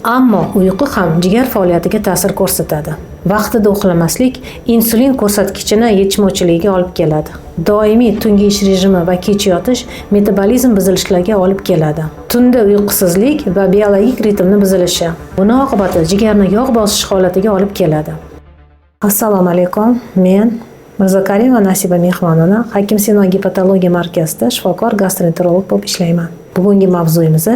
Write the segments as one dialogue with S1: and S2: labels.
S1: Ammo uyqu ham jigar faoliyatiga ta'sir ko'rsatadi. Vaqtida uxlamaslik insulin ko'rsatkichini yetishmovchiligiga olib keladi. Doimiy tungi ish rejimi va kech yotish metabolizm buzilishlariga olib keladi. Tunda uyqusizlik va biologik ritmni buzilishi. Buning oqibati jigarni yog' bosish holatiga olib keladi. Assalomu alaykum. Men Mirzakarima Nasiba Mehmonova Hakim Sino Gepatologiya markazida shifokor gastroenterolog bo'lib ishlayman. Bugungi mavzuyimiz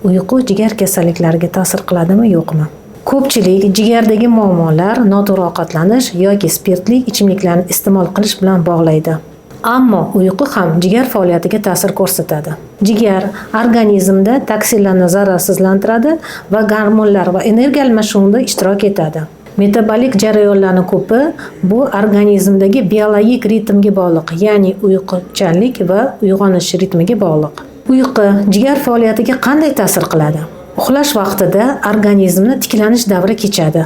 S1: uyqu jigar kasalliklariga ta'sir qiladimi, yo'qmi? Ko'pchilik jigardagi muammolar noto'g'ri ovqatlanish yoki spirtli ichimliklarni iste'mol qilish bilan bog'laydi. Ammo uyqu ham jigar faoliyatiga ta'sir ko'rsatadi. Jigar organizmda toksinlarni zararsizlantiradi va gormonlar va energiya almashinuvida ishtirok etadi. Metabolik jarayonlarning ko'pi bu organizmdagi biologik ritmga bog'liq, ya'ni uyquchanlik va uyg'onish ritmiga bog'liq. Uyqu jigar faoliyatiga qanday ta'sir qiladi? Uxlash vaqtida organizmni tiklanish davri kechadi.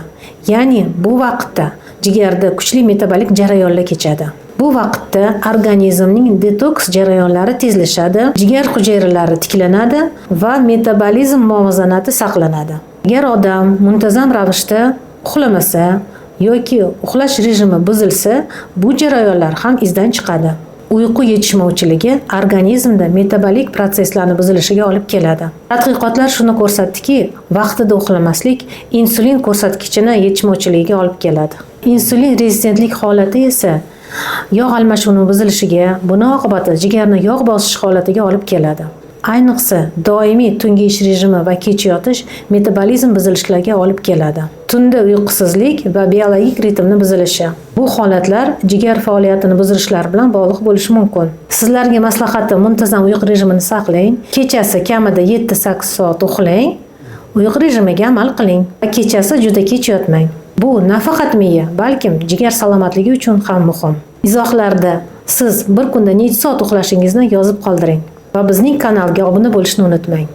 S1: Ya'ni bu vaqtda jigarda kuchli metabolik jarayonlar kechadi. Bu vaqtda organizmning detoks jarayonlari tezlashadi, jigar hujayralari tiklanadi va metabolizm muvozanati saqlanadi. Agar odam muntazam ravishda uxlamasa yoki uxlash rejimi buzilsa, bu jarayonlar ham izdan chiqadi. Uyqu yetishmovchiligi organizmda metabolik proseslarning buzilishiga olib keladi. Tadqiqotlar shuni ko'rsatdiki, vaqtida uxlamaslik insulin ko'rsatkichini yetishmovchiligiga olib keladi. Insulin rezistentlik holati esa yog' almashinuvi buzilishiga, buning oqibati jigarni yog' bosish holatiga olib keladi. Ayniqsa, doimiy tungi ish rejimi va kech yotish metabolizm buzilishlariga olib keladi. Tunda uyqusizlik va biologik ritmni buzilishi. Bu holatlar jigar faoliyatini buzilishlari bilan bog'liq bo'lishi mumkin. Sizlarga maslahatim, muntazam uyqu rejimini saqlang. Kechasi kamida 7-8 soat uxlang. Uyqu rejimiga amal qiling va kechasi juda kech yotmang. Bu nafaqat miya, balkim jigar salomatligi uchun ham muhim. Izohlarda siz bir kunda necha soat uxlashingizni yozib qoldiring va bizning kanalga obuna bo'lishni unutmang.